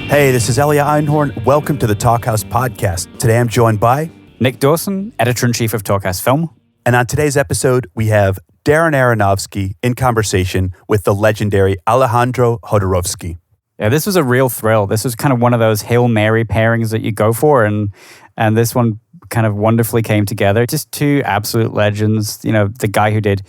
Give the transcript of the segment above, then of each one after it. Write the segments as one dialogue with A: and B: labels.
A: Hey, this is Elia Einhorn. Welcome to the Talkhouse Podcast. Today I'm joined by
B: Nick Dawson, Editor-in-Chief of Talkhouse Film.
A: And on today's episode, we have Darren Aronofsky in conversation with the legendary Alejandro Jodorowsky.
B: Yeah, this was a real thrill. This was kind of one of those Hail Mary pairings that you go for, and this one kind of wonderfully came together. Just two absolute legends. You know, the guy who did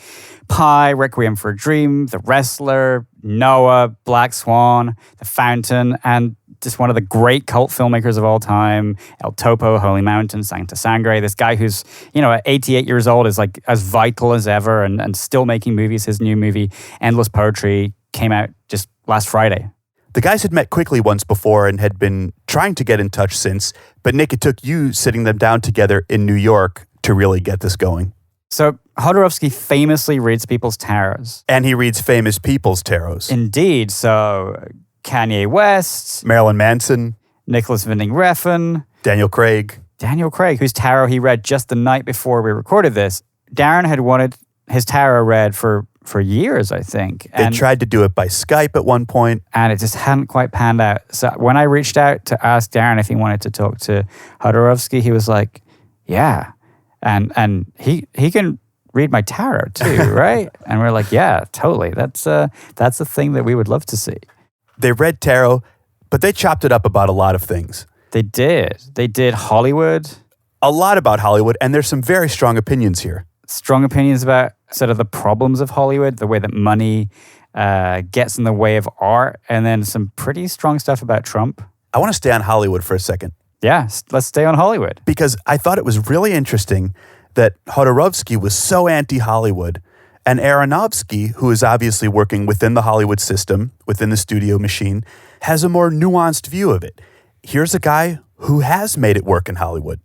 B: Pi, Requiem for a Dream, The Wrestler, Noah, Black Swan, The Fountain, and just one of the great cult filmmakers of all time, El Topo, Holy Mountain, Santa Sangre. This guy who's, you know, at 88 years old is like as vital as ever and still making movies. His new movie, Endless Poetry, came out just last Friday.
A: The guys had met quickly once before and had been trying to get in touch since, but Nick, it took you sitting them down together in New York to really get this going.
B: So Jodorowsky famously reads people's tarots.
A: And he reads famous people's tarots.
B: Indeed. So Kanye West,
A: Marilyn Manson,
B: Nicholas Winding Refn,
A: Daniel Craig,
B: whose tarot he read just the night before we recorded this. Darren had wanted his tarot read for years, I think.
A: They tried to do it by Skype at one point.
B: And it just hadn't quite panned out. So when I reached out to ask Darren if he wanted to talk to Jodorowsky, he was like, yeah. And he can read my tarot too, right? And we're like, yeah, totally. That's a thing that we would love to see.
A: They read tarot, but they chopped it up about a lot of things.
B: They did. They did Hollywood.
A: A lot about Hollywood, and there's some very strong opinions here.
B: Strong opinions about sort of the problems of Hollywood, the way that money gets in the way of art, and then some pretty strong stuff about Trump.
A: I want to stay on Hollywood for a second.
B: Yeah, let's stay on Hollywood.
A: Because I thought it was really interesting that Jodorowsky was so anti-Hollywood, and Aronofsky, who is obviously working within the Hollywood system, within the studio machine, has a more nuanced view of it. Here's a guy who has made it work in Hollywood.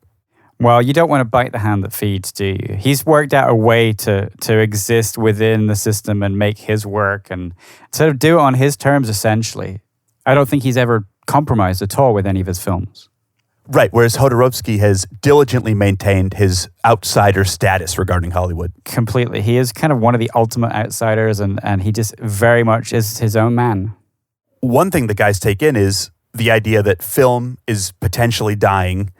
B: Well, you don't want to bite the hand that feeds, do you? He's worked out a way to exist within the system and make his work and sort of do it on his terms, essentially. I don't think he's ever compromised at all with any of his films.
A: Right, whereas Jodorowsky has diligently maintained his outsider status regarding Hollywood.
B: Completely. He is kind of one of the ultimate outsiders, and he just very much is his own man.
A: One thing the guys take in is the idea that film is potentially dying.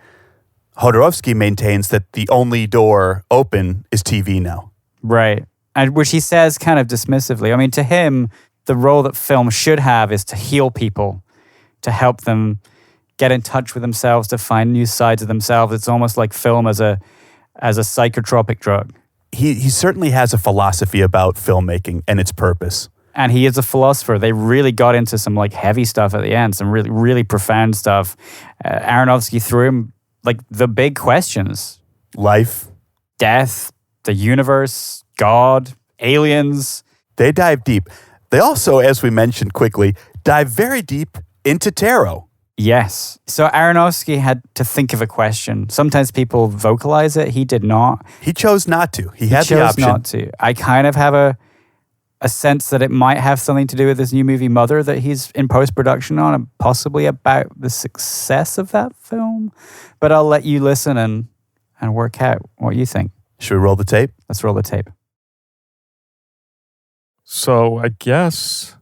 A: Jodorowsky maintains that the only door open is TV now.
B: Right, and which he says kind of dismissively. I mean, to him, the role that film should have is to heal people, to help them get in touch with themselves, to find new sides of themselves. It's almost like film as a psychotropic drug.
A: He certainly has a philosophy about filmmaking and its purpose.
B: And he is a philosopher. They really got into some like heavy stuff at the end, some really, really profound stuff. Aronofsky threw him like the big questions.
A: Life.
B: Death, the universe, God, aliens.
A: They dive deep. They also, as we mentioned quickly, dive very deep into tarot.
B: Yes. So Aronofsky had to think of a question. Sometimes people vocalize it. He did not.
A: He chose not to. He had the option.
B: Not to. I kind of have a sense that it might have something to do with his new movie Mother that he's in post-production on, and possibly about the success of that film. But I'll let you listen and work out what you think.
A: Should we roll the tape?
B: Let's roll the tape.
C: So I guess...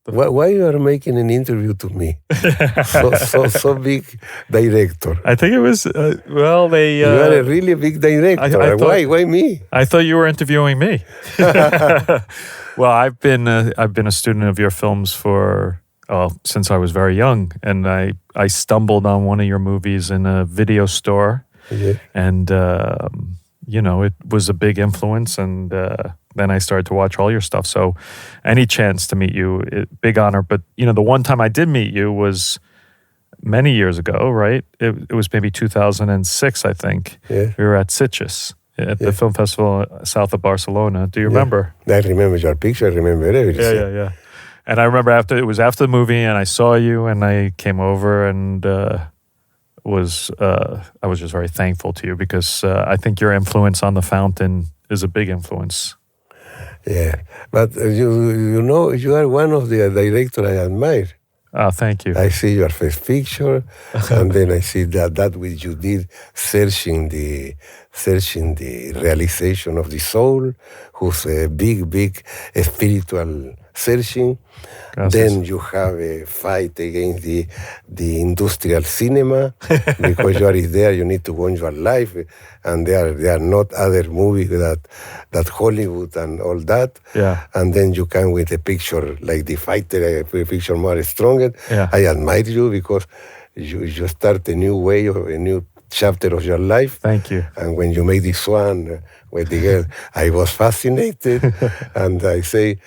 D: Why you are making an interview to me? so big director.
C: I think it was, they...
D: you are a really big director.
C: I thought,
D: why me?
C: I thought you were interviewing me. Well, I've been a student of your films since I was very young. And I stumbled on one of your movies in a video store.
D: Yeah.
C: And, it was a big influence. And then I started to watch all your stuff. So any chance to meet you, big honor. But, the one time I did meet you was many years ago, right? It was maybe 2006, I think.
D: Yeah.
C: We were at Sitges at the film festival south of Barcelona. Do you remember?
D: I remember your picture. I remember everything.
C: Yeah. And I remember after the movie and I saw you and I came over and I was just very thankful to you because I think your influence on The Fountain is a big influence.
D: Yeah, but you are one of the directors I admire.
C: Oh, thank you.
D: I see your first picture, and then I see that which you did, searching the realization of the soul, who's a big spiritual searching.
C: Gracias.
D: Then you have a fight against the industrial cinema because you are there. You need to watch your life, and there are not other movies that Hollywood and all that.
C: Yeah.
D: And then you come with a picture like the fighter, a picture more stronger.
C: Yeah.
D: I admire you because you start a new way or a new chapter of your life.
C: Thank you.
D: And when you make this one with the girl, I was fascinated, and I say,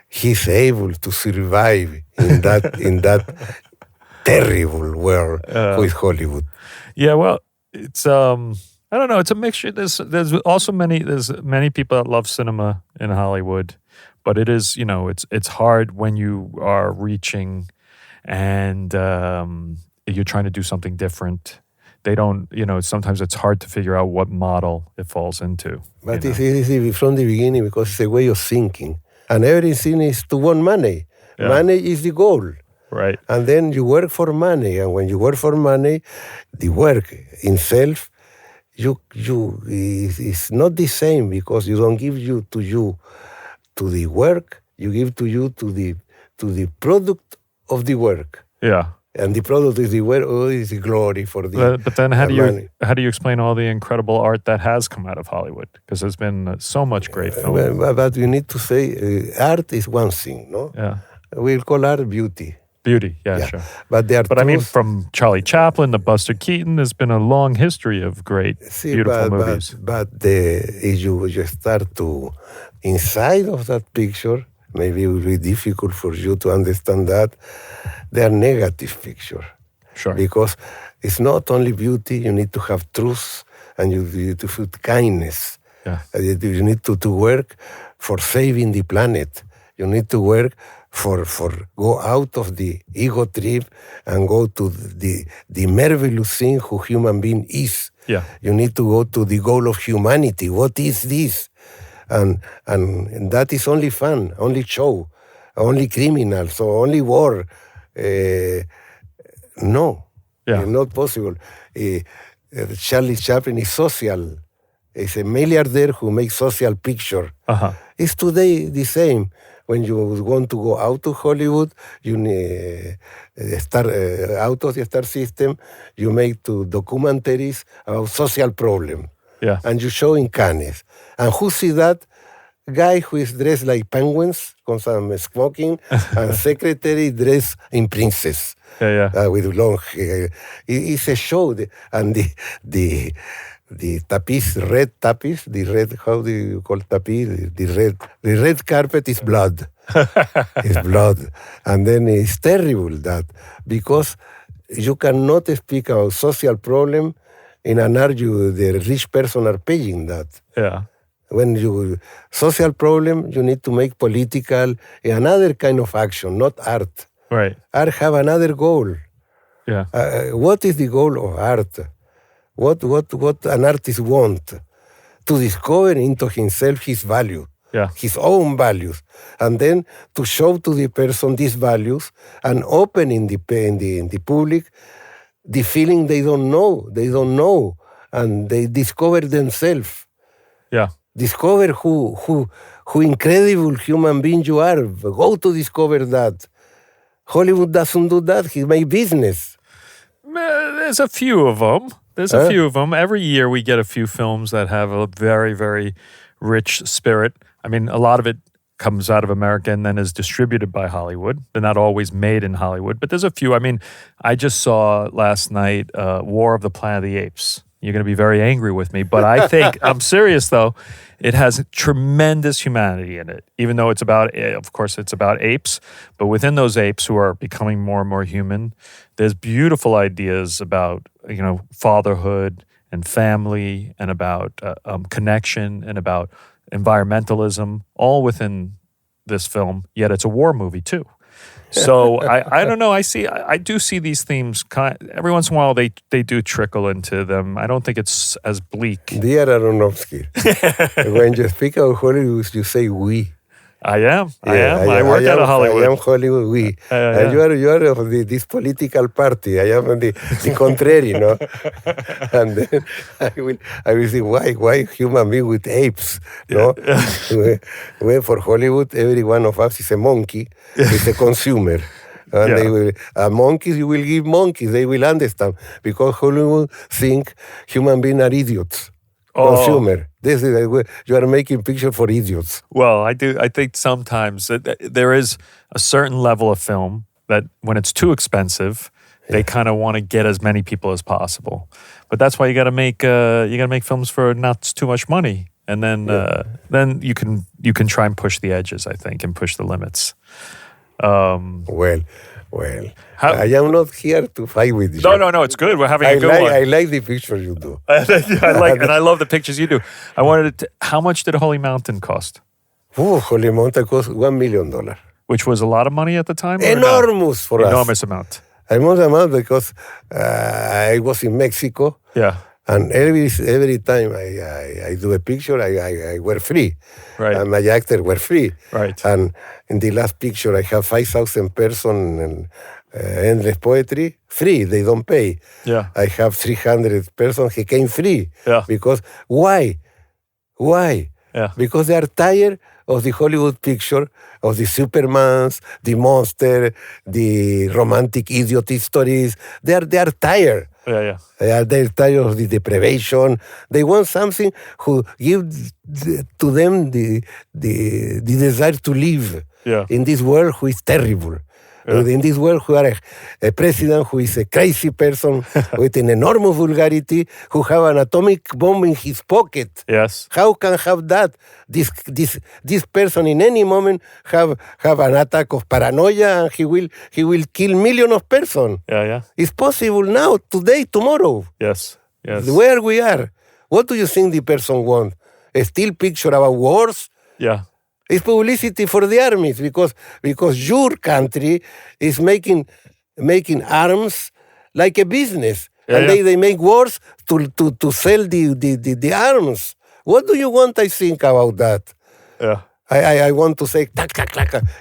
D: he's able to survive in that terrible world with Hollywood.
C: Yeah, well, it's I don't know, it's a mixture. There's many people that love cinema in Hollywood, but it is, it's hard when you are reaching and you're trying to do something different. They don't, sometimes it's hard to figure out what model it falls into.
D: But it's easy from the beginning because it's a way of thinking. And everything is to want money.
C: Yeah.
D: Money is the goal.
C: Right.
D: And then you work for money. And when you work for money, the work itself, it's not the same because you don't give to the work. You give to the product of the work.
C: Yeah.
D: And the product is the work, is the glory for the.
C: But then how do you explain all the incredible art that has come out of Hollywood? Because there's been so much great film.
D: But you need to say art is one thing, no?
C: Yeah.
D: We'll call art beauty.
C: Beauty, yeah, sure.
D: But
C: I mean, from Charlie Chaplin to Buster Keaton, there's been a long history of great, beautiful movies.
D: But if you start to inside of that picture, maybe it will be difficult for you to understand that they are negative picture.
C: Sure.
D: Because it's not only beauty, you need to have truth and you need to put kindness.
C: Yeah.
D: You need to work for saving the planet. You need to work for go out of the ego trip and go to the marvelous thing who human being is.
C: Yeah.
D: You need to go to the goal of humanity. What is this? And that is only fun, only show, only criminals, so only war. No,
C: Yeah.
D: it's not possible. Charlie Chaplin is social. He's a milliardaire who makes social picture.
C: Uh-huh.
D: It's today the same. When you want to go out of Hollywood, you out of the star system, you make documentaries about social problem.
C: Yeah.
D: And you show in Cannes. And who see that? Guy who is dressed like penguins, con some smoking, and secretary dressed in princess.
C: Yeah.
D: With long hair. It's a show. And the red tapis, how do you call tapis? The red carpet is blood. It's blood. And then it's terrible that, because you cannot speak about social problem in an art the rich person are paying that.
C: Yeah.
D: When you social problem, you need to make political another kind of action, not art.
C: Right.
D: Art have another goal.
C: Yeah.
D: What is the goal of art? What an artist want? To discover into himself his value, his own values, and then to show to the person these values and open in the public the feeling they don't know, and they discover themselves.
C: Yeah.
D: Discover who incredible human being you are. Go to discover that. Hollywood doesn't do that. He make business.
C: There's a few of them. Every year we get a few films that have a very, very rich spirit. I mean, a lot of it comes out of America and then is distributed by Hollywood. They're not always made in Hollywood, but there's a few. I mean, I just saw last night War of the Planet of the Apes. You're going to be very angry with me, but I think, I'm serious though, it has tremendous humanity in it, even though it's about apes, but within those apes who are becoming more and more human, there's beautiful ideas about, fatherhood and family and about connection and about environmentalism, all within this film, yet it's a war movie too. So I don't know. I do see these themes every once in a while. They do trickle into them. I don't think it's as bleak.
D: Dear Aronofsky, when you speak of Hollywood, you say we.
C: I am. I work at a Hollywood.
D: I am Hollywood. We.
C: Yeah.
D: You are of this political party. I am the contrary, no? And then I will say, why human being with apes, no? When for Hollywood, every one of us is a monkey, is a consumer. And they will, monkeys, you will give monkeys, they will understand. Because Hollywood think human beings are idiots. Consumer. This is you are making pictures for idiots.
C: Well, I do. I think sometimes there is a certain level of film that when it's too expensive, they kind of want to get as many people as possible. But that's why you got to make films for not too much money, and then you can try and push the edges. I think and push the limits.
D: Well. I am not here to fight with you.
C: No. It's good. We're having a good one.
D: I like the picture you do.
C: I love the pictures you do. I wanted to. How much did Holy Mountain cost?
D: Holy Mountain cost $1 million.
C: Which was a lot of money at the time?
D: Enormous for us.
C: Enormous amount.
D: Enormous amount because I was in Mexico.
C: Yeah.
D: And every time I do a picture, I were free.
C: Right.
D: And my actors were free.
C: Right.
D: And in the last picture, I have 5,000 persons and endless poetry free. They don't pay.
C: Yeah.
D: I have 300 persons who came free.
C: Yeah.
D: Because why?
C: Yeah.
D: Because they are tired of the Hollywood picture, of the Supermans, the monster, the romantic idiot stories. They are tired.
C: Yeah.
D: They're tired of the deprivation. They want something who gives to them the desire to live in this world who is terrible. Yeah. In this world, who are a president who is a crazy person with an enormous vulgarity, who have an atomic bomb in his pocket.
C: Yes.
D: How can have that? This person in any moment have an attack of paranoia and he will kill millions of persons.
C: Yeah.
D: It's possible now, today, tomorrow.
C: Yes.
D: Where we are. What do you think the person wants? A still picture about wars?
C: Yeah.
D: It's publicity for the armies because your country is making arms like a business, and they make wars to sell the arms. What do you want? I think about that.
C: Yeah.
D: I want to say tak,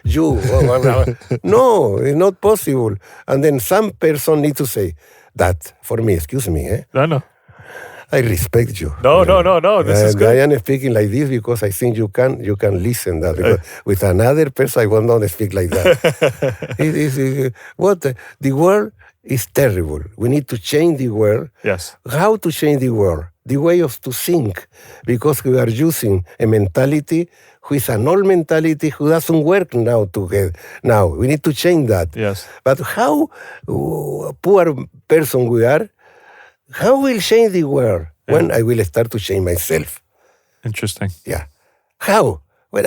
D: you. No, it's not possible. And then some person need to say that for me. Excuse me.
C: No.
D: I respect you.
C: No. This is good.
D: I am speaking like this because I think you can listen that. Because with another person, I will not speak like that. The world is terrible. We need to change the world.
C: Yes.
D: How to change the world? The way of to think, because we are using a mentality who is an old mentality who doesn't work now together. Now we need to change that.
C: Yes.
D: But how poor person we are? How will change the world? When I will start to change myself.
C: Interesting.
D: Yeah. How? Well,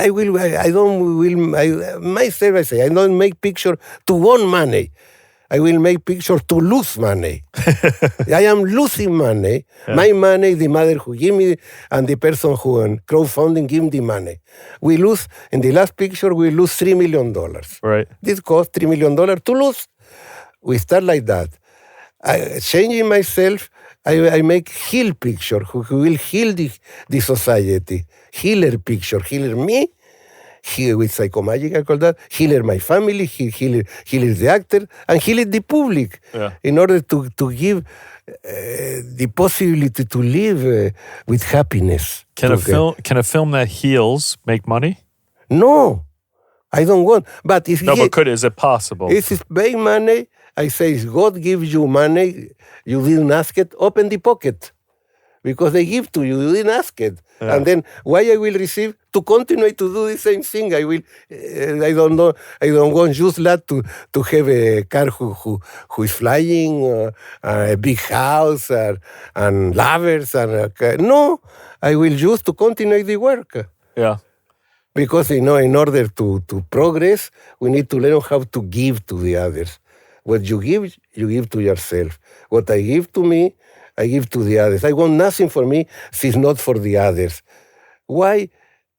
D: myself, I say, I don't make picture to win money. I will make picture to lose money. I am losing money. Yeah. My money, the mother who give me, and the person who on crowdfunding give me the money. We lose, in the last picture, we lose $3 million.
C: Right.
D: This cost $3 million to lose. We start like that. Changing myself, I make heal picture who will heal the society. Healer picture, healer me, heal with psychomagic, I call that, healer my family, healer the actor, and healer the public.
C: Yeah.
D: In order to give the possibility to live with happiness.
C: Can a film that heals make money?
D: No, I don't want. But if
C: is it possible?
D: If it's pay money, I say, if God gives you money, you didn't ask it, open the pocket. Because they give to you, you didn't ask it. Yeah. And then why I will receive to continue to do the same thing. I will, I don't know, I don't want just that to have a car who is flying, a big house, and lovers. No, I will just to continue the work.
C: Yeah.
D: Because, in order to progress, we need to learn how to give to the others. What you give to yourself. What I give to me, I give to the others. I want nothing for me if it's not for the others. Why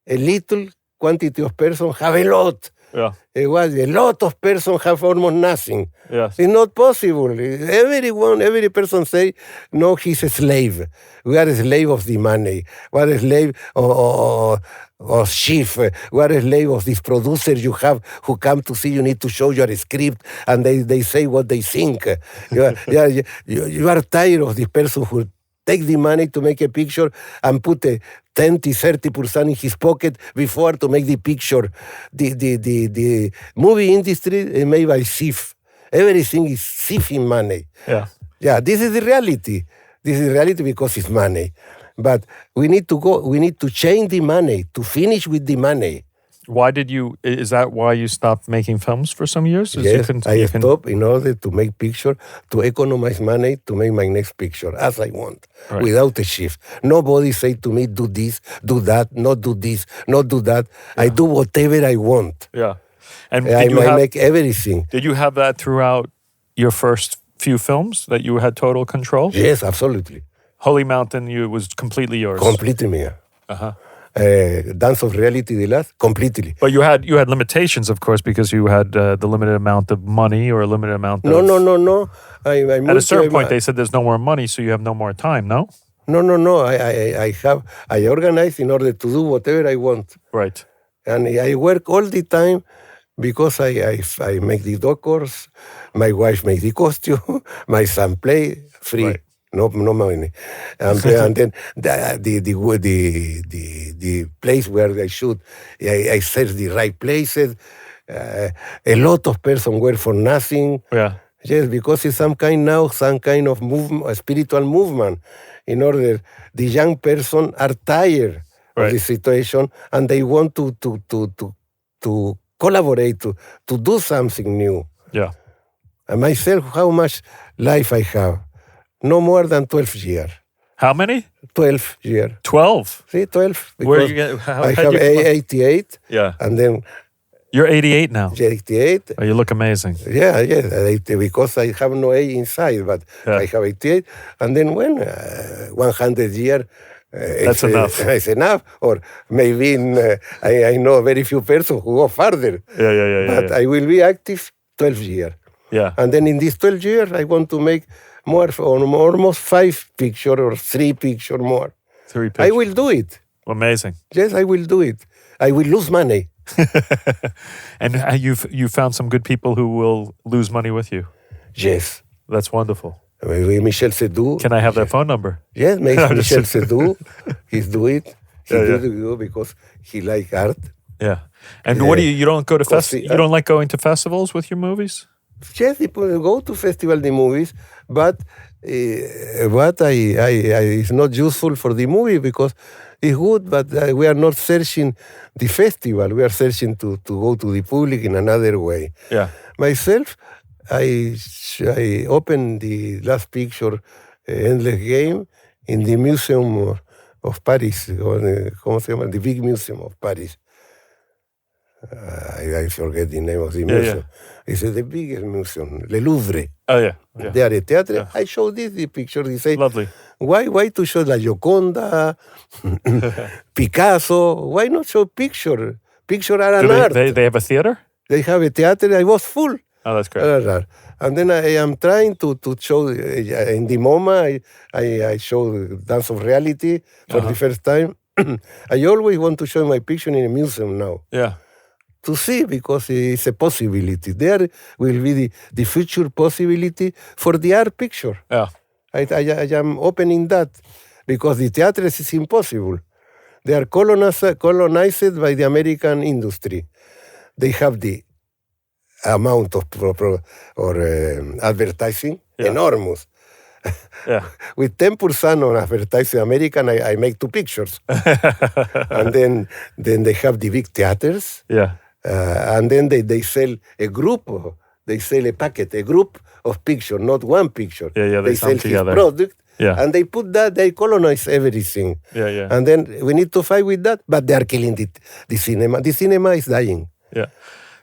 D: a little quantity of persons have a lot?
C: Yeah.
D: It was a lot of persons have almost nothing.
C: Yes.
D: It's not possible. Every person say, no, he's a slave. We are a slave of the money. We are a slave of chief. We are a slave of these producers you have who come to see you need to show your script and they say what they think. You are tired of the person who take the money to make a picture and put a 20-30% in his pocket before to make the picture. The movie industry is made by thief. Everything is thieving money.
C: Yeah.
D: Yeah, this is the reality. This is the reality because it's money. But we need to change the money, to finish with the money.
C: Is that why you stopped making films for some years?
D: Yes, I stopped in order to make picture, to economize money, to make my next picture as I want, without a shift. Nobody say to me, do this, do that, not do this, not do that. Yeah. I do whatever I want.
C: Yeah. And
D: I make everything.
C: Did you have that throughout your first few films, that you had total control?
D: Yes, absolutely.
C: Holy Mountain, was completely yours?
D: Completely me.
C: Uh-huh.
D: Dance of Reality, the last, completely.
C: But you had limitations, of course, because you had the limited amount of money or a limited amount of...
D: No.
C: At a certain point, they said there's no more money, so you have no more time, no?
D: No. I organize in order to do whatever I want.
C: Right.
D: And I work all the time because I make the doctors, my wife makes the costume, my son play free. Right. No money, and then the place where I shoot, I search the right places. A lot of persons work for nothing.
C: Yeah.
D: Yes, because it's some kind of movement, a spiritual movement. In order, the young person are tired of the situation and they want to collaborate to do something new.
C: Yeah.
D: And myself, how much life I have. No more than 12 years.
C: How many?
D: 12 years.
C: 12?
D: See, 12.
C: Where you get?
D: I have 88.
C: Yeah.
D: And then...
C: You're 88 now.
D: 88.
C: Oh, you look amazing.
D: Yeah, because I have no A inside, but I have 88. And then 100 years...
C: That's enough.
D: It's enough. Or maybe I know very few persons who go further.
C: Yeah.
D: But I will be active 12 years.
C: Yeah.
D: And then in these 12 years, I want to make more, almost 5 pictures or 3 pictures more.
C: 3 pictures.
D: I will do it.
C: Amazing.
D: Yes, I will do it. I will lose money.
C: And you found some good people who will lose money with you.
D: Yes.
C: That's wonderful.
D: Michel Seydoux.
C: Can I have their phone number?
D: Yes, Michel Seydoux. He's do it. He do it because he like art.
C: Yeah. And what do you don't go to you don't like going to festivals with your movies?
D: Yes, people go to festival the movies, but it's not useful for the movie because it's good, but we are not searching the festival. We are searching to go to the public in another way.
C: Yeah.
D: Myself, I opened the last picture, Endless Game, in the Museum of Paris, ¿cómo se llama? The big museum of Paris. I forget the name of the museum.
C: Yeah.
D: It's the biggest museum, Le Louvre.
C: Oh, yeah.
D: They are a theater. Yeah. I show the picture. They say,
C: lovely.
D: Why to show La Gioconda, Picasso? Why not show picture? Picture are an art.
C: They have a theater?
D: They have a theater. I was full.
C: Oh, that's great.
D: And then I am trying to show, in the MoMA, I show Dance of Reality for the first time. I always want to show my picture in a museum now.
C: Yeah.
D: To see, because it's a possibility. There will be the future possibility for the art picture.
C: Yeah.
D: I am opening that, because the theater is impossible. They are colonized by the American industry. They have the amount of advertising, enormous.
C: Yeah.
D: With 10% on advertising American, I make 2 pictures. And then they have the big theaters.
C: Yeah.
D: And then they sell a group, they sell a packet, a group of pictures, not one picture.
C: Yeah,
D: they sell
C: together.
D: His product,
C: yeah.
D: And they put that, they colonize everything.
C: Yeah.
D: And then we need to fight with that, but they are killing the cinema. The cinema is dying.
C: Yeah.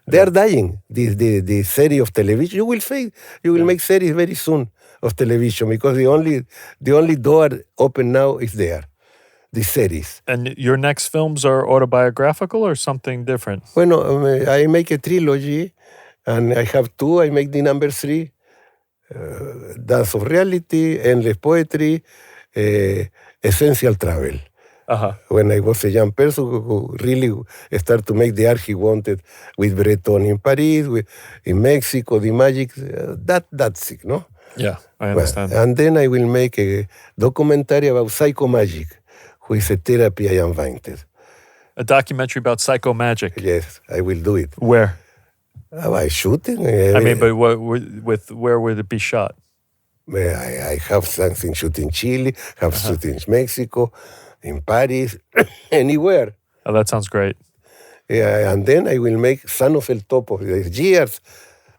D: They are dying. The series of television, you will make series very soon of television, because the only door open now is there. the series.
C: And your next films are autobiographical or something different?
D: Bueno, I make a trilogy, and I have two. I make the number 3, Dance of Reality, Endless Poetry, Essential Travel.
C: Uh-huh.
D: When I was a young person who really started to make the art he wanted with Breton in Paris, in Mexico, the magic, that's it, no?
C: Yeah, I understand.
D: And then I will make a documentary about psychomagic, which is a therapy I invented.
C: A documentary about psychomagic.
D: Yes, I will do it.
C: Where?
D: By shooting.
C: I mean, but where would it be shot?
D: I have something shot in Chile, have shot in Mexico, in Paris, anywhere.
C: Oh, that sounds great.
D: Yeah, and then I will make San of el Topo. Years.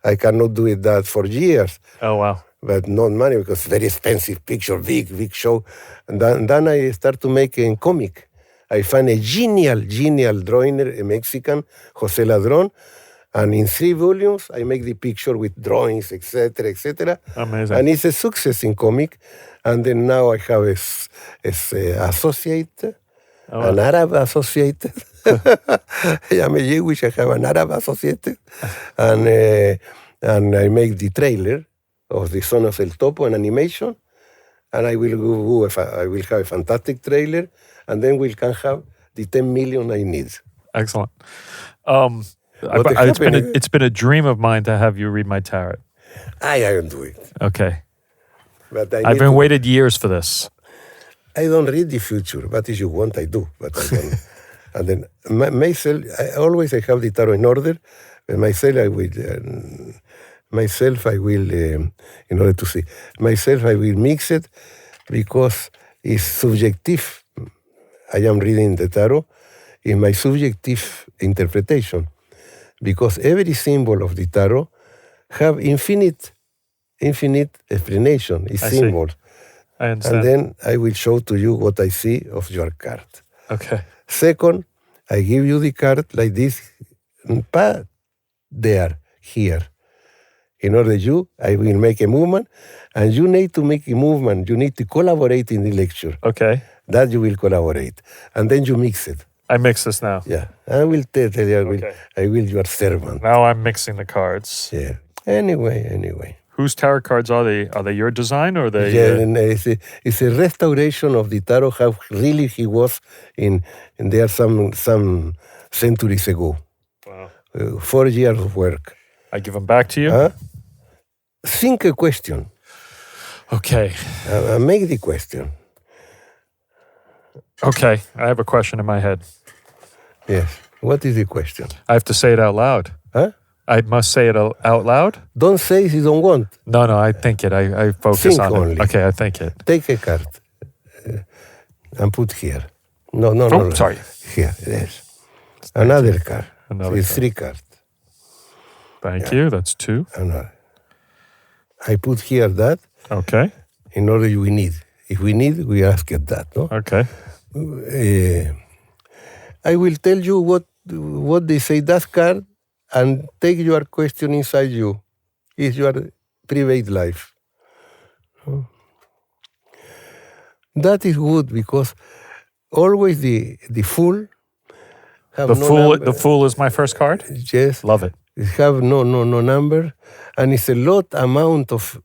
D: I cannot do it that for years.
C: Oh, wow.
D: But not money because very expensive picture, big show. And then I start to make a comic. I find a genial drawiner, a Mexican, José Ladrón, and in 3 volumes I make the picture with drawings, etc., etc.
C: Amazing.
D: And it's a success in comic. And then now I have a associate, an Arab associate. I'm a Jewish, I have an Arab associate. And I make the trailer of the Son of El Topo, an animation, and I will have a fantastic trailer, and then we can have the 10 million I need.
C: Excellent. It's been a dream of mine to have you read my tarot.
D: I don't do it.
C: Okay.
D: But
C: I've been waited years for this.
D: I don't read the future, but if you want, I do. But I don't. And then myself, I have the tarot in order. Myself, I will, in order to see. Myself, I will mix it because it's subjective. I am reading the tarot in my subjective interpretation. Because every symbol of the tarot have infinite explanation. It's symbols.
C: I understand.
D: And then I will show to you what I see of your card.
C: Okay.
D: Second, I give you the card like this, there, here. In order I will make a movement, and you need to make a movement. You need to collaborate in the lecture.
C: Okay.
D: That you will collaborate. And then you mix it.
C: I mix this now.
D: Yeah. I will tell you, I will your servant.
C: Now I'm mixing the cards.
D: Yeah. Anyway.
C: Whose tarot cards are they? Are they your design or are they?
D: Yeah, it's a restoration of the tarot how really he was in there some centuries ago.
C: Wow.
D: 4 years of work.
C: I give them back to you?
D: Think a question.
C: Okay.
D: Make the question.
C: Okay. I have a question in my head.
D: Yes. What is the question?
C: I have to say it out loud.
D: Huh?
C: I must say it out loud?
D: Don't say if you don't want.
C: No, I think it. I focus
D: think
C: on
D: only.
C: it. Okay, I think it.
D: Take a card and put here. No.
C: Sorry.
D: Here, yes. Another card. It's
C: card.
D: 3 cards.
C: Thank you. That's 2.
D: Another. I put here that.
C: Okay.
D: In order we need. If we need, we ask it that. No.
C: Okay.
D: I will tell you what they say that card, and take your question inside you. It's your private life. That is good because always the fool have
C: The fool is my first card?
D: Yes.
C: Love it.
D: It have no number, and it's a lot amount of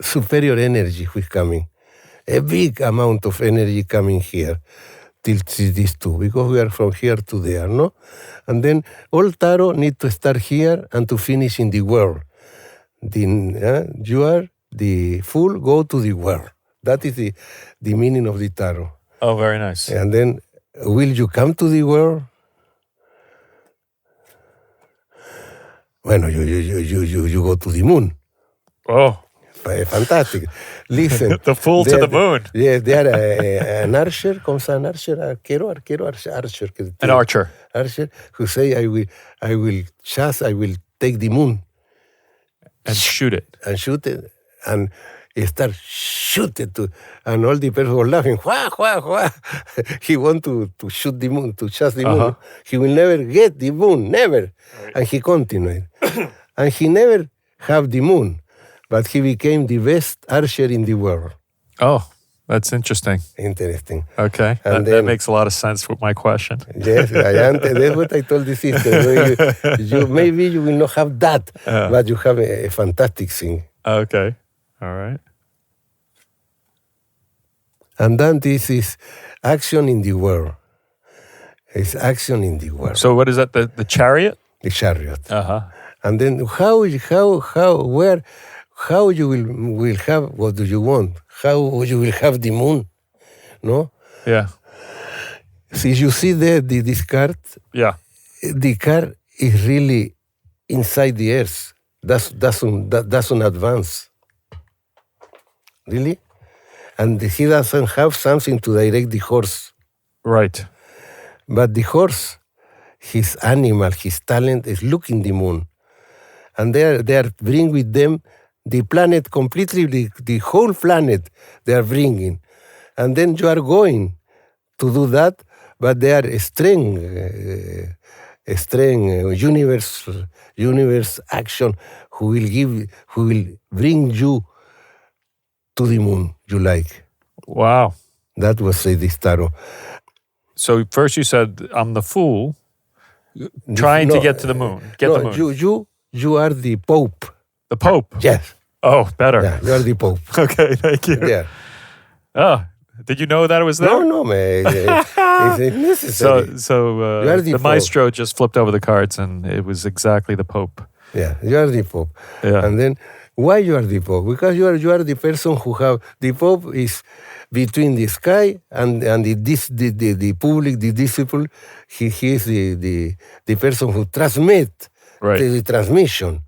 D: superior energy which coming. A big amount of energy coming here till these 2, because we are from here to there, no? And then all tarot need to start here and to finish in the world. You are the fool, go to the world. That is the meaning of the tarot.
C: Oh, very nice.
D: And then, will you come to the world? Bueno, you go to the moon.
C: Oh.
D: Fantastic. Listen.
C: The fool to the moon.
D: Yes, they are an archer, comes an archer, arquero, archer.
C: An archer.
D: Archer, who say, I will take the moon.
C: And shoot it.
D: And shoot it. And start shoot it. And all the people were laughing. Wah. He want to shoot the moon, to chase the moon. He will never get the moon, never. Right. And he continued. And he never have the moon. But he became the best archer in the world.
C: Oh, That's interesting.
D: Interesting.
C: Okay.
D: And
C: That
D: then-
C: makes a lot of sense with my question.
D: Yes, that's what I told the sister. You maybe you will not have that, but you have a fantastic thing.
C: Okay. All right.
D: And then this is action in the world. It's action in the world.
C: So what is that? The chariot?
D: The chariot.
C: Uh-huh.
D: And then how you will have what do you want? How you will have the moon? No?
C: Yeah.
D: See, you see there this card,
C: Yeah.
D: the car is really inside the earth. That's an advance. Really? And he doesn't have something to direct the horse.
C: Right.
D: But the horse, his animal, his talent is looking the moon. And they are bring with them the planet completely, the whole planet they are bringing. And then you are going to do that, but they are a strength universe action who will bring you to the moon you like.
C: Wow.
D: That was this tarot.
C: So first you said, I'm the fool trying to get to the moon. The moon.
D: You are the Pope.
C: The Pope.
D: Yes.
C: Oh, better.
D: Yeah, you are the Pope.
C: Okay, thank you.
D: Yeah.
C: Oh, did you know that it was there?
D: No, man. It's necessary.
C: So
D: You are the
C: the
D: Pope.
C: maestro just flipped over the cards and it was exactly the Pope.
D: Yeah, you are the Pope.
C: Yeah.
D: And then, why you are the Pope? Because you are the person who have, the Pope is between the sky and the public, the disciple. He is the person who transmit
C: Right.
D: the transmission.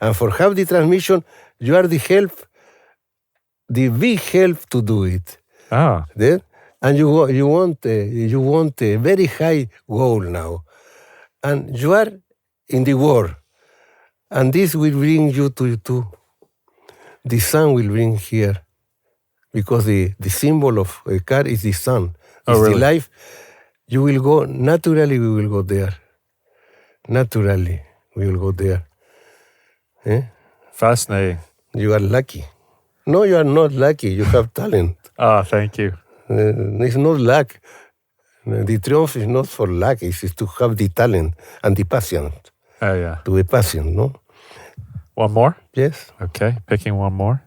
D: And for have the transmission, you are the help, the big help to do it.
C: Ah.
D: Then, and you want a very high goal now, and you are in the war, and this will bring you to the sun will bring here, because the symbol of a car is the sun.
C: Oh,
D: It's
C: really?
D: the life. You will go naturally. We will go there. Naturally, we will go there. Eh?
C: Fascinating.
D: You are lucky. No, you are not lucky. You have talent.
C: Ah, thank you.
D: It's not luck. The triumph is not for luck. It's to have the talent and the passion.
C: Oh, yeah.
D: To be patient, no?
C: One more?
D: Yes.
C: Okay, picking one more.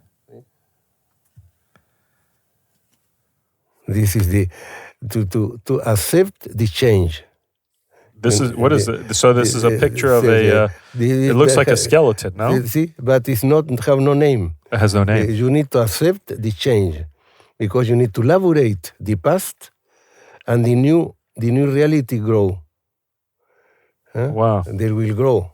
D: This is the to accept the change.
C: This is, what is it? So this is a picture of a, it looks like a skeleton, no?
D: See, but it's not have no name.
C: It has no name.
D: You need to accept the change, because you need to elaborate the past, and the new reality grow. Huh?
C: Wow.
D: They will grow.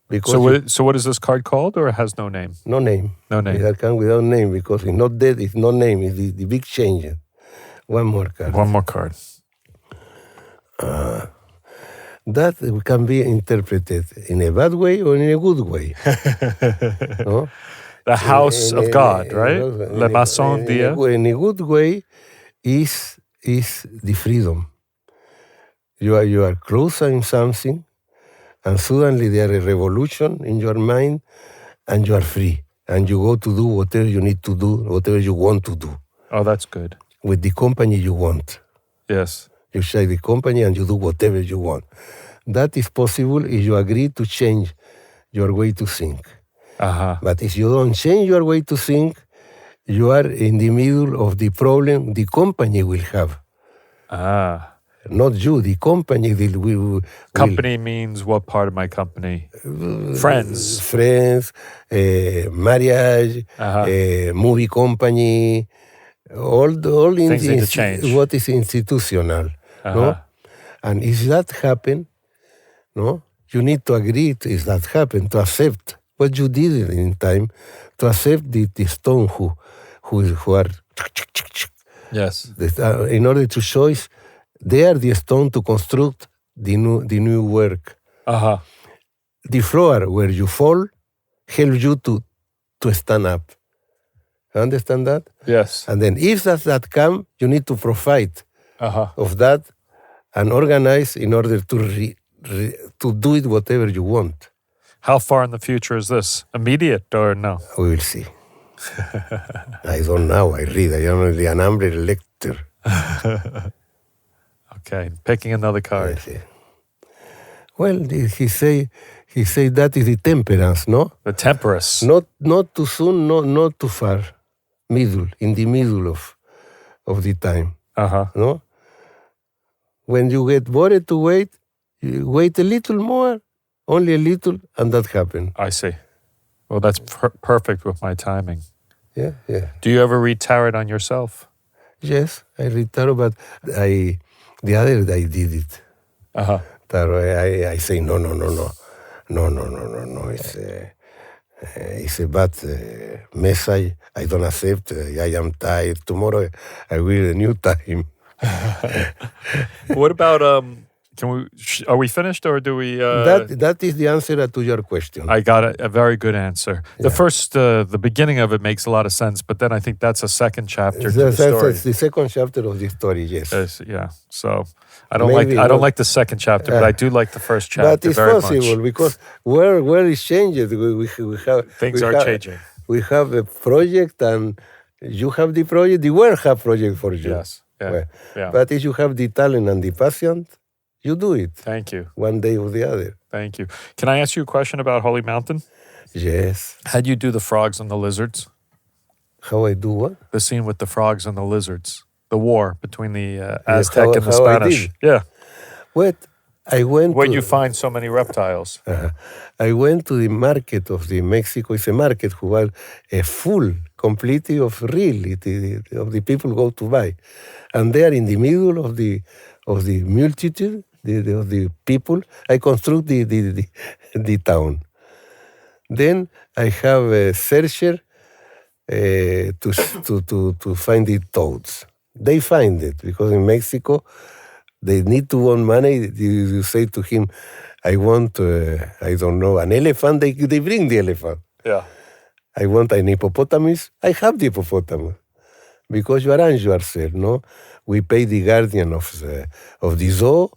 D: Because
C: So what is this card called, or it has no name?
D: no name.
C: No name.
D: That can without name, because it's not dead, it's no name, it's the big change. One more card.
C: One more card.
D: That can be interpreted in a bad way or in a good way. No?
C: The house of God, right? La maison Dieu.
D: In a good way is the freedom. You are closer in something, and suddenly there is a revolution in your mind, and you are free. And you go to do whatever you need to do, whatever you want to do,
C: Oh, that's good.
D: with the company you want.
C: Yes.
D: You share the company and you do whatever you want. That is possible if you agree to change your way to think.
C: Uh-huh.
D: But if you don't change your way to think, you are in the middle of the problem the company will have.
C: Ah.
D: Not you, the company will
C: Company means what part of my company? Friends.
D: friends, marriage,
C: Uh-huh.
D: movie company, all
C: Things need to change.
D: what is institutional. No?
C: Uh-huh.
D: And if that happen, no, you need to agree to if that happen, to accept what you did in time, to accept the stone who are
C: Yes.
D: in order to choose, they are the stone to construct the new work.
C: Uh-huh.
D: The floor where you fall helps you to stand up. You understand that?
C: Yes.
D: And then if that come, you need to provide
C: Uh-huh.
D: of that and organize in order to do it whatever you want.
C: How far in the future is this? Immediate or no?
D: We will see. I don't know. I read. I am the Anambre lector.
C: Okay, picking another card.
D: Yes, yeah. Well, he say that is the temperance, no?
C: The Temperance.
D: Not too soon, not too far. Middle, in the middle of the time.
C: Uh-huh.
D: No? When you get bored to wait, you wait a little more, only a little, and that happens.
C: I see. Well, that's perfect with my timing.
D: Yeah, yeah.
C: Do you ever read tarot on yourself?
D: Yes, I read tarot, but the other day I did it.
C: Uh-huh.
D: Tarot, I say no. It's a bad message. I don't accept. I am tired. Tomorrow I will a new time.
C: What about are we finished or do we
D: That is the answer to your question.
C: I got a very good answer. The first the beginning of it makes a lot of sense, but then I think that's a second chapter to the story.
D: That's the second chapter of the story, yes.
C: Yeah. So I don't like the second chapter, but I do like the first chapter
D: but it's
C: very
D: possible
C: much.
D: because where is changed? We have
C: Things
D: we
C: are
D: have-
C: changing.
D: We have a project and you have the project. The world have project for you.
C: Yes. Yeah.
D: Well,
C: Yeah.
D: But if you have the talent and the passion, you do it
C: Thank you.
D: one day or the other.
C: Thank you. Can I ask you a question about Holy Mountain?
D: Yes.
C: How do you do the frogs and the lizards?
D: How I do what?
C: The scene with the frogs and the lizards. The war between the Aztec and the
D: how I
C: Spanish.
D: did.
C: Yeah.
D: What? I went
C: When
D: to,
C: you find so many reptiles.
D: I went to the market of the Mexico. It's a market who was full, completely of of the people go to buy, and there in the middle of the multitude, of the people, I construct the town. Then I have a searcher to find the toads. They find it because in Mexico they need to want money. You say to him, I want, I don't know, an elephant. They bring the elephant.
C: Yeah.
D: I want an hippopotamus. I have the hippopotamus. Because you arrange yourself, no? We pay the guardian of the zoo,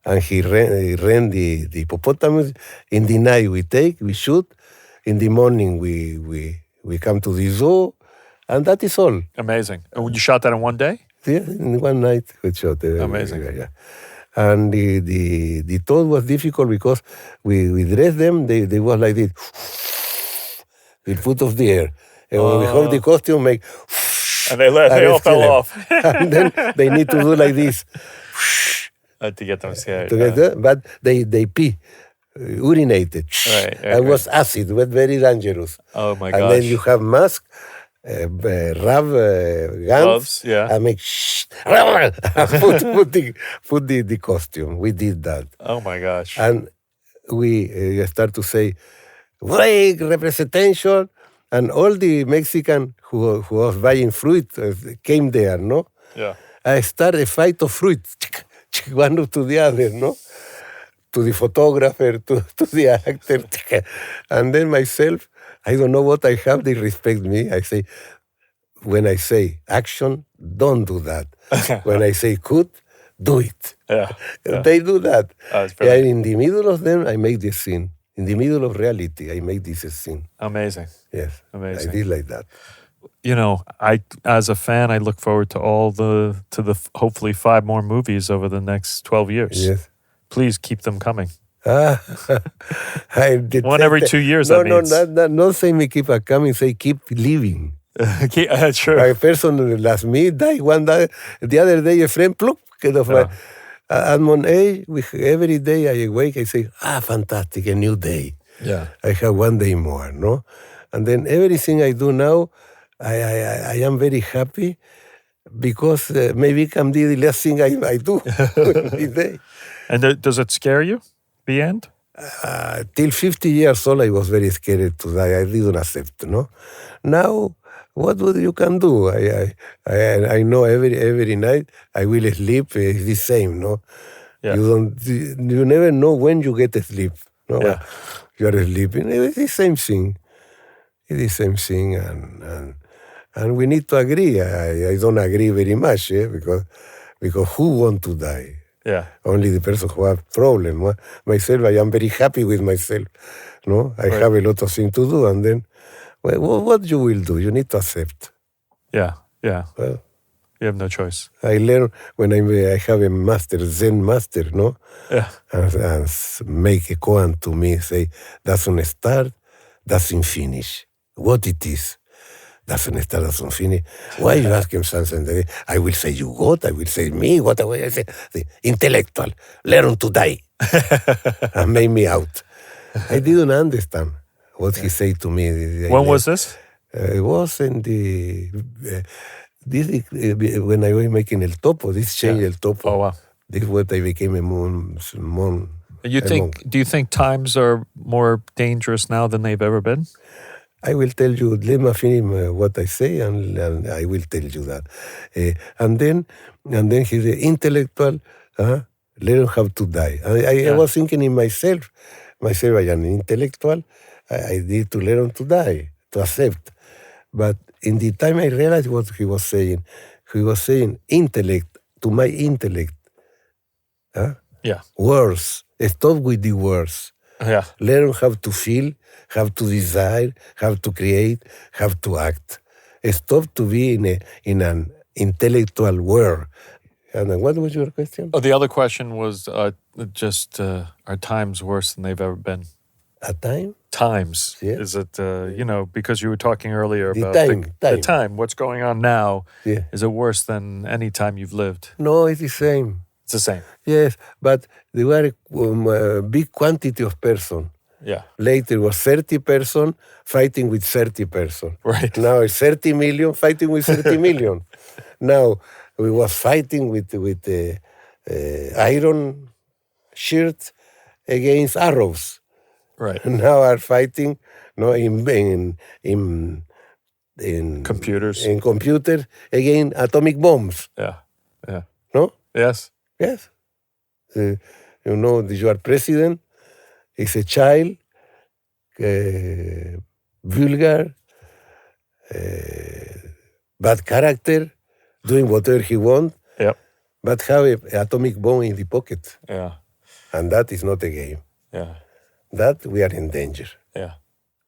D: and he ran the hippopotamus. In the night we shoot. In the morning we come to the zoo, and that is all.
C: Amazing. And you shot that in one day?
D: Yeah, in one night we shot.
C: Amazing.
D: Yeah. And the toad was difficult because we dressed them. They was like this, with foot of the air. And when we have the costume, make.
C: And they all fell off.
D: And then they need to do like this.
C: To get them scared.
D: But they pee, urinated.
C: Right,
D: Was acid, was very dangerous.
C: Oh my
D: And
C: gosh.
D: then you have mask, rub guns,
C: Gloves, yeah.
D: and make put the costume. We did that.
C: Oh my gosh.
D: And we start to say, break representation, and all the Mexican who was buying fruit came there, no?
C: Yeah.
D: I started a fight of fruit, one to the other, no? To the photographer, to the actor, and then myself, I don't know what I have, they respect me. I say, when I say action, don't do that. When I say could, do it.
C: Yeah.
D: They do that.
C: That's
D: And
C: brilliant.
D: in the middle of them, I make the scene. In the middle of reality, I make this scene.
C: Amazing.
D: Yes,
C: Amazing.
D: I did like that.
C: You know, I as a fan, I look forward to hopefully 5 more movies over the next 12 years.
D: Yes.
C: Please keep them coming.
D: I did
C: One every 2 years,
D: No,
C: that means.
D: not say me keep a coming, say keep living.
C: Sure.
D: A person last me died one day, the other day a friend plop. At my age, every day I awake, I say, fantastic, a new day.
C: Yeah.
D: I have one day more, no? And then everything I do now, I am very happy because maybe it can be the last thing I do every day.
C: And does it scare you, the end?
D: Till 50 years old, I was very scared to die. I didn't accept, no? Now, what you can do? I know every night I will sleep. It's the same, no?
C: Yeah.
D: You never know when you get asleep. No,
C: Yeah.
D: You are sleeping. It's the same thing. It's the same thing, and we need to agree. I don't agree very much, because who want to die?
C: Yeah.
D: Only the person who have problem. Myself, I am very happy with myself. No, I have a lot of things to do, and then Well, what you will do? You need to accept.
C: Yeah.
D: Well,
C: You have no choice.
D: I learn when I have a master, Zen master, no?
C: Yeah.
D: And make a koan to me, say, doesn't start, doesn't finish. What it is? Doesn't start, doesn't finish. Why you ask him something? I will say you God, I will say me, what I will say? Intellectual, learn to die. And made me out. I didn't understand what he said to me.
C: When was this?
D: It was in the... when I was making El Topo, this changed El Topo.
C: Oh, wow.
D: This is what I became a monk.
C: Do you think times are more dangerous now than they've ever been?
D: I will tell you, let me finish what I say, and I will tell you that. And then he's an intellectual, learn how to die. I was thinking in myself, I am an intellectual, I need to learn to die, to accept. But in the time I realized what he was saying intellect, to my intellect.
C: Yeah.
D: Words. Stop with the words.
C: Yeah.
D: Learn how to feel, how to desire, how to create, how to act. Stop to be in an intellectual world. And what was your question?
C: Oh, the other question was are times worse than they've ever been?
D: A time?
C: Times.
D: Yeah.
C: Is it, because you were talking earlier
D: The
C: about
D: time.
C: the time, what's going on now.
D: Yeah.
C: Is it worse than any time you've lived?
D: No, it's the same.
C: It's the same.
D: Yes, but there were a big quantity of person.
C: Yeah.
D: Later it was 30 person fighting with 30 person.
C: Right.
D: Now it's 30 million fighting with 30 million. Now we was fighting with iron shirt against arrows.
C: Right.
D: Now are fighting in
C: Computers.
D: In computers against atomic bombs.
C: Yeah. Yeah.
D: No?
C: Yes.
D: Yes. Your president is a child, vulgar, bad character, doing whatever he wants,
C: Yep.
D: but have an atomic bomb in the pocket.
C: Yeah.
D: And that is not a game.
C: Yeah.
D: That we are in danger.
C: Yeah.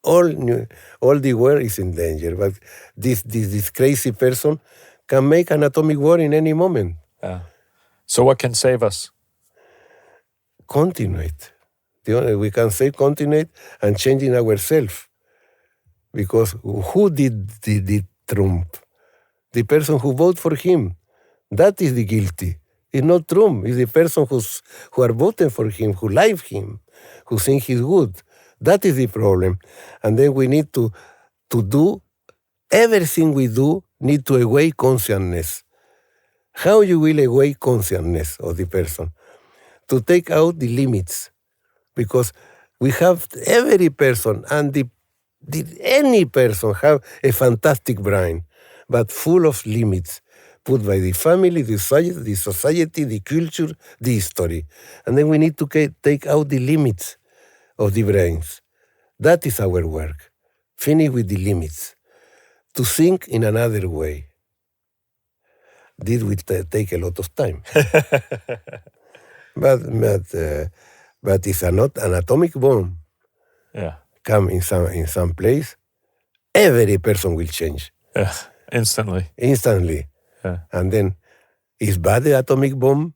D: All the world is in danger, but this crazy person can make an atomic war in any moment.
C: Yeah. So what can save us?
D: Continuate. We can say continuate and changing ourselves. Because who did Trump? The person who voted for him. That is the guilty. It's not Trump. It's the person who are voting for him, who like him, who think he's good. That is the problem. And then we need to do, everything we do need to awake consciousness. How you will awake consciousness of the person? To take out the limits. Because we have every person and any person have a fantastic brain, but full of limits, put by the family, the society, the culture, the history. And then we need to take out the limits of the brains. That is our work. Finish with the limits. To think in another way. This will take a lot of time. But it's not an atomic bomb.
C: Yeah.
D: Come in some place, every person will change.
C: Yeah. Instantly.
D: Yeah. And then, is bad the atomic bomb?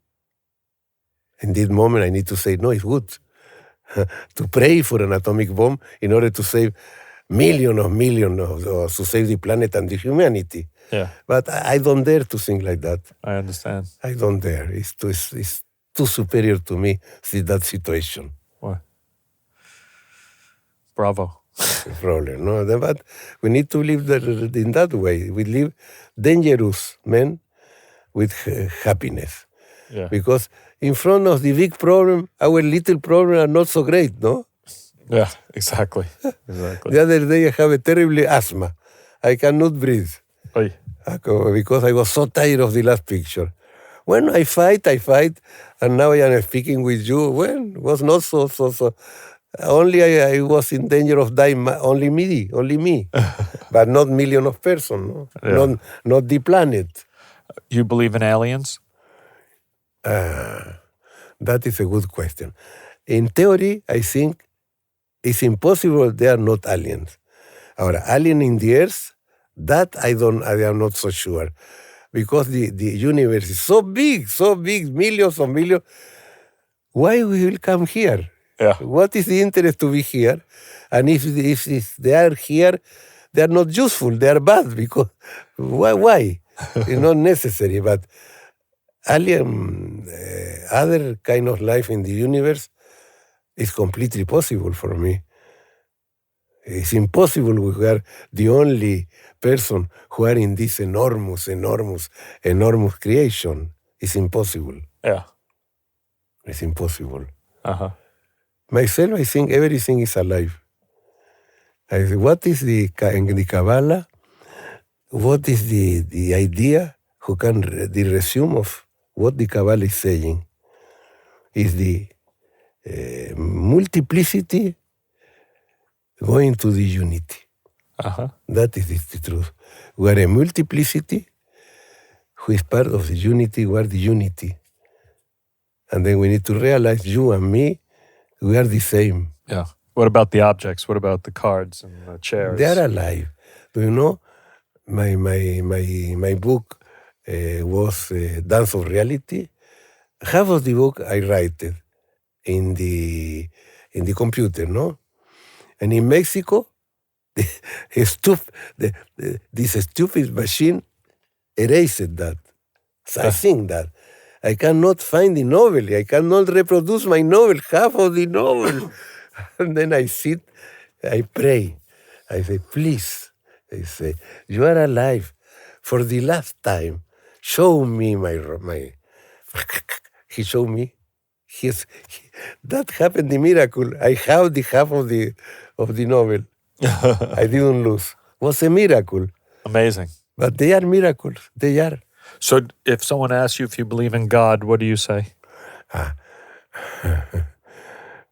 D: In this moment, I need to say, no, it's good. To pray for an atomic bomb in order to save millions, or to save the planet and the humanity.
C: Yeah.
D: But I don't dare to think like that.
C: I understand.
D: I don't dare. It's too superior to me, see that situation.
C: What? Bravo.
D: Problem, no? But we need to live in that way. We live dangerous men with happiness.
C: Yeah.
D: Because in front of the big problem, our little problem are not so great, no?
C: Yeah, exactly. Exactly.
D: The other day I have a terrible asthma. I cannot breathe.
C: Oy.
D: Because I was so tired of the last picture. When I fight, and now I am speaking with you. Well, it was not so. Only I was in danger of dying, only me. But not millions of persons, no?
C: Yeah.
D: Not the planet.
C: You believe in aliens?
D: That is a good question. In theory, I think it's impossible they are not aliens. Ahora, alien in the earth, that I am not so sure. Because the universe is so big, millions of millions. Why we will come here?
C: Yeah.
D: What is the interest to be here? And if they are here, they are not useful, they are bad, because why? It's not necessary, but alien, other kind of life in the universe is completely possible for me. It's impossible we are the only person who are in this enormous creation. It's impossible.
C: Yeah.
D: It's impossible.
C: Uh-huh.
D: Myself, I think everything is alive. I say, what is in the Kabbalah? What is the idea? The resume of what the Kabbalah is saying is the multiplicity going to the unity.
C: Uh-huh.
D: That is the truth. We are a multiplicity who is part of the unity. We are the unity. And then we need to realize, you and me, we are the same.
C: Yeah. What about the objects? What about the cards and the chairs?
D: They are alive. Do you know, my book was Dance of Reality. Half of the book I write it in the computer, no? And in Mexico, this stupid machine erased that. So I think that I cannot find the novel. I cannot reproduce my novel, half of the novel. And then I sit, I pray. I say, please, I say, you are alive. For the last time, show me my he showed me. That happened, the miracle. I have the half of the novel. I didn't lose. It was a miracle.
C: Amazing.
D: But they are miracles. They are.
C: So if someone asks you if you believe in God, what do you say?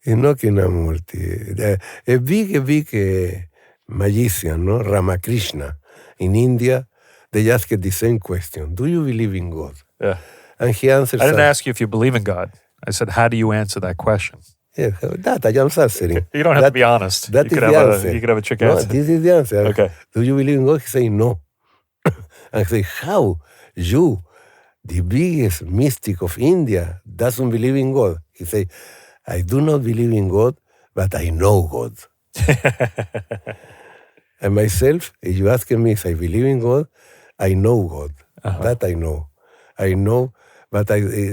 D: Inokkinamurti. A big magician, no? Ramakrishna, in India, they asked the same question. Do you believe in God?
C: Yeah.
D: And he answered.
C: I didn't ask you if you believe in God. I said, how do you answer that question?
D: Yeah, that I am answering.
C: You don't have to be honest.
D: That
C: you
D: is
C: could
D: the
C: have
D: answer.
C: You could have a trick
D: No,
C: answer.
D: this is the answer.
C: Okay.
D: Do you believe in God? He say no. And I say, how? You, the biggest mystic of India, doesn't believe in God. He say, I do not believe in God, but I know God. And myself, if you ask me if I believe in God, I know God. Uh-huh. That I know. I know, but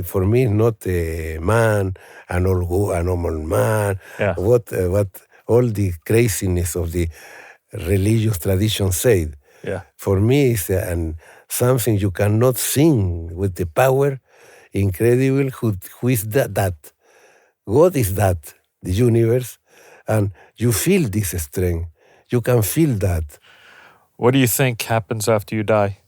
D: for me, not a man, a normal man.
C: Yeah.
D: What all the craziness of the religious tradition said.
C: Yeah.
D: For me, it's something you cannot sing with the power incredible. Who is that? God is that, the universe, and you feel this strength. You can feel that.
C: What do you think happens after you die?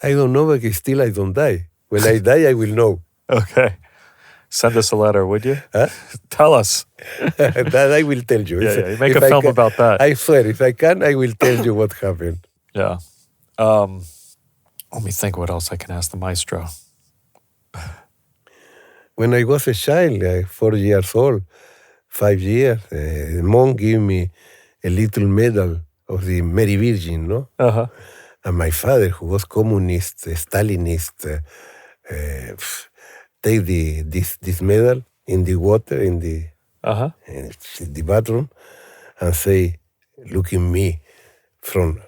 D: I don't know, because still I don't die. When I die, I will know.
C: Okay. Send us a letter, would you?
D: Huh?
C: Tell us.
D: That I will tell you.
C: Yeah, make a film about that.
D: I swear, if I can, I will tell you what happened.
C: Yeah. Let me think what else I can ask the maestro.
D: When I was a child, 4 years old, 5 years, the monk gave me a little medal of the Mary Virgin, no?
C: Uh-huh.
D: And my father, who was communist, Stalinist, take this medal in the water, in the bathroom, and say, look at me from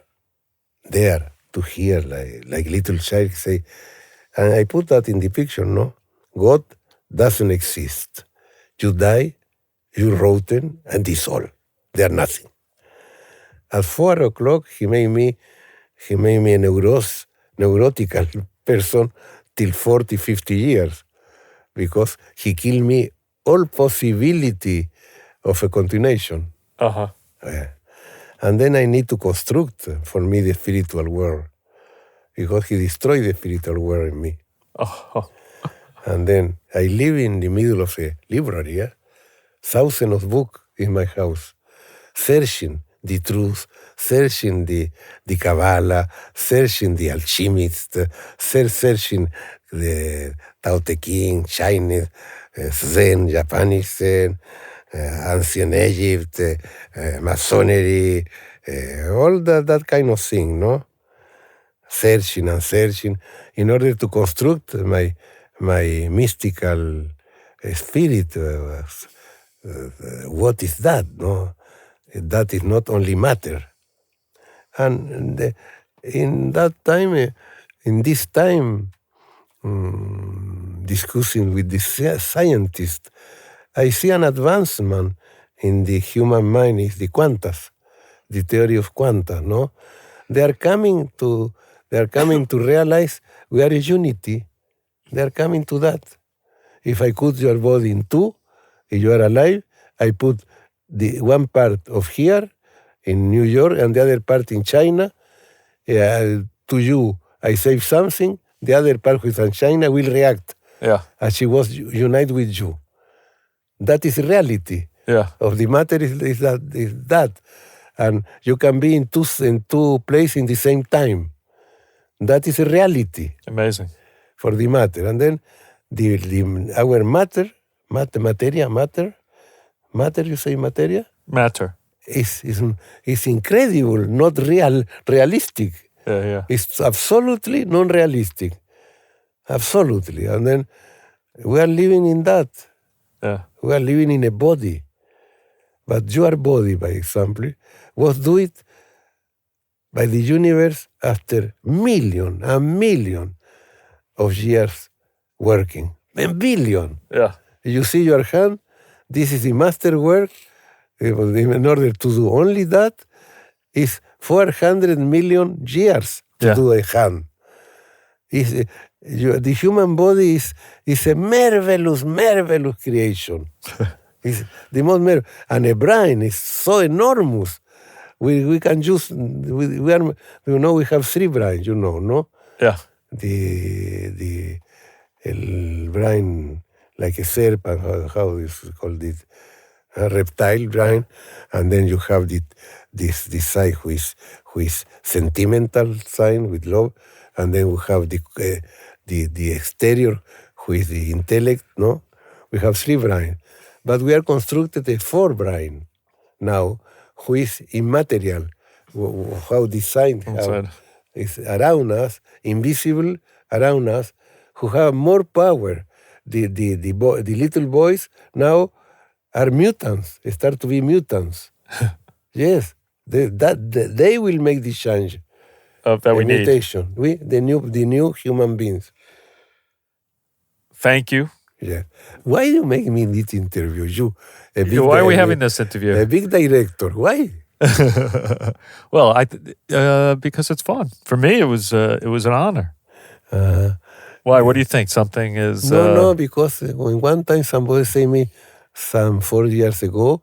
D: there to here, like little child, say, and I put that in the picture, no? God doesn't exist. You die, you rotten, and this all. They are nothing. At 4 o'clock, he made me a neurotical person till 40, 50 years, because he killed me all possibility of a continuation.
C: Uh-huh.
D: And then I need to construct, for me, the spiritual world, because he destroyed the spiritual world in me.
C: Oh.
D: And then I live in the middle of a library, thousands of books in my house, searching the truth, searching the Kabbalah, searching the alchemist, searching the Tao Te Ching, Chinese, Zen, Japanese Zen, ancient Egypt, Masonry, all that kind of thing, no? Searching and searching in order to construct my mystical spirit. What is that, no? That is not only matter. And in that time, in this time, discussing with the scientists, I see an advancement in the human mind, is the quantas, the theory of quanta, no? They are coming to realize we are a unity. They are coming to that. If I cut your body in two, if you are alive, I put the one part of here in New York and the other part in China. To you, I save something. The other part which is in China will react.
C: Yeah.
D: As she was united with you. That is reality.
C: Yeah.
D: Of the matter is that. And you can be in two places in the same time. That is a reality.
C: Amazing.
D: For the matter. And then our matter, you say materia?
C: Matter.
D: Is incredible, not realistic.
C: Yeah.
D: It's absolutely non-realistic. Absolutely. And then we are living in that.
C: Yeah.
D: We are living in a body. But your body, by example, was do it by the universe after a million of years working. A billion.
C: Yeah.
D: You see your hand, this is the masterwork. In order to do only that, is 400 million years to do a hand. The human body is a marvelous creation. It's the most marvelous. And a brain is so enormous. We can use, we have 3 brains, no?
C: Yeah.
D: The brain, like a serpent, how is called it? A reptile brain, and then you have this side which is sentimental side with love, and then we have the exterior with the intellect. No, we have 3 brains, but we are constructed a 4 brain now, which is immaterial. How designed is around us, invisible around us, who have more power. The little boys now are mutants, start to be mutants. Yes, they will make the change.
C: That we need.
D: Mutation. The new human beings.
C: Thank you.
D: Yeah. Why you make me this interview?
C: Why are we having this interview?
D: A big director. Why?
C: Well, because it's fun. For me, it was an honor. Why? What do you think? Something is...
D: No, because when one time somebody say me, some 4 years ago,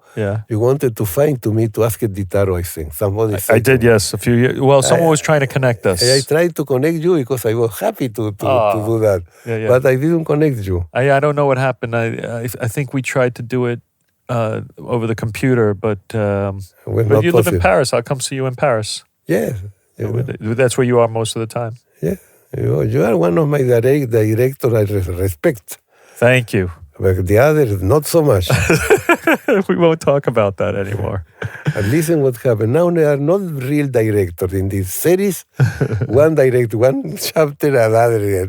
D: you wanted to find to me to ask a guitar, I think. Somebody said
C: I did, yes. A few years. Well, someone was trying to connect us.
D: I tried to connect you because I was happy to do that.
C: Yeah.
D: But I didn't connect you.
C: I don't know what happened. I think we tried to do it over the computer, but you live in Paris. I'll come see you in Paris.
D: Yes.
C: That's where you are most of the time.
D: Yeah. You are one of my directors I respect.
C: Thank you.
D: But the others, not so much.
C: We won't talk about that anymore.
D: And listen what happened. Now they are not real directors in this series. One director, one chapter, another.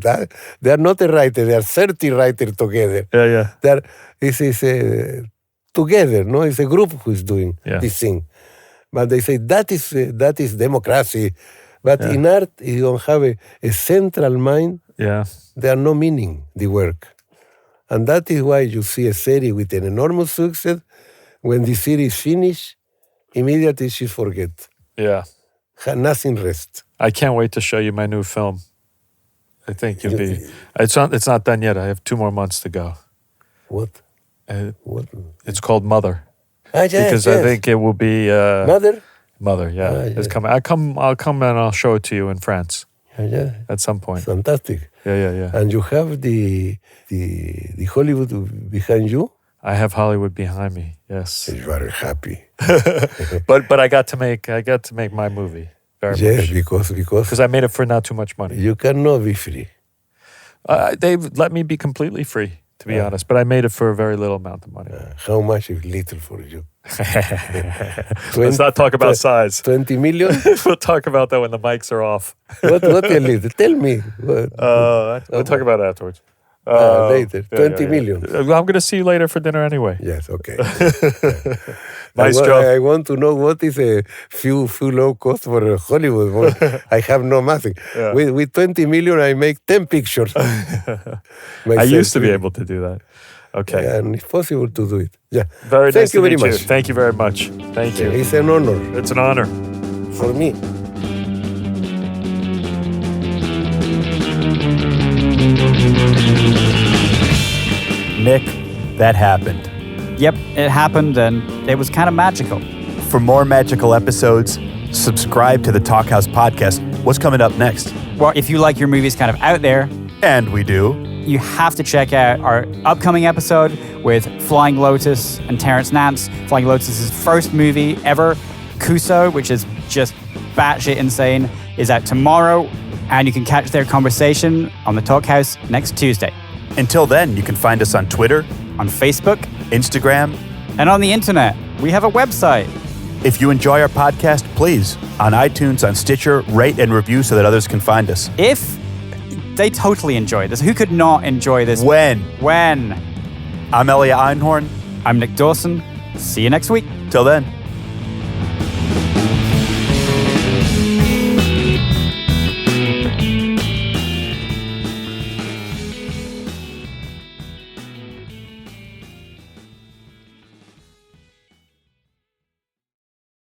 D: They are not a writer. They are 30 writers together.
C: Yeah.
D: It's together, no? It's a group who is doing this thing. But they say that is democracy. But in art, you don't have a central mind.
C: Yeah.
D: There are no meaning, the work. And that is why you see a series with an enormous success. When the series finishes, immediately she forgets.
C: Yeah.
D: Nothing rest.
C: I can't wait to show you my new film. I think you'll be... It's not done yet. I have 2 more months to go.
D: What?
C: It's called Mother.
D: Yes,
C: because I think it will be...
D: Mother,
C: yeah. It's coming. I'll come and I'll show it to you in France. At some point.
D: Fantastic.
C: Yeah.
D: And you have the Hollywood behind you?
C: I have Hollywood behind me. Yes.
D: You are happy.
C: but I got to make my movie.
D: Yes, because
C: I made it for not too much money.
D: You cannot be free.
C: They've let me be completely free, to be honest. But I made it for a very little amount of money.
D: How much is little for you?
C: Let's not talk about size.
D: 20 million?
C: We'll talk about that when the mics are off.
D: What is little? Tell me.
C: We'll talk about it afterwards.
D: Later. 20 million.
C: I'm going to see you later for dinner anyway.
D: Yes, okay.
C: Nice job.
D: I want to know what is a few low cost for Hollywood. I have no nothing.
C: Yeah.
D: With 20 million, I make 10 pictures.
C: I used to be able to do that. Okay.
D: Yeah, and it's possible to do it. Yeah.
C: Very
D: Thank
C: nice
D: you
C: to
D: very
C: meet
D: much.
C: you. Thank you very much. Thank you.
D: It's an honor
C: It's an honor.
D: for me.
A: Nick, that happened.
B: Yep, it happened and it was kind of magical.
A: For more magical episodes, subscribe to the Talkhouse podcast. What's coming up next?
B: Well, if you like your movies kind of out there,
A: And we do.
B: you have to check out our upcoming episode with Flying Lotus and Terrence Nance. Flying Lotus's first movie ever, Kuso, which is just batshit insane, is out tomorrow, and you can catch their conversation on the Talkhouse next Tuesday.
A: Until then, you can find us on Twitter,
B: On Facebook
A: Instagram.
B: and on the internet. We have a website.
A: If you enjoy our podcast, please, on iTunes, on Stitcher, rate and review so that others can find us.
B: If they totally enjoy this, who could not enjoy this?
A: When?
B: When?
A: I'm Elliot Einhorn.
B: I'm Nick Dawson. See you next week.
A: Till then.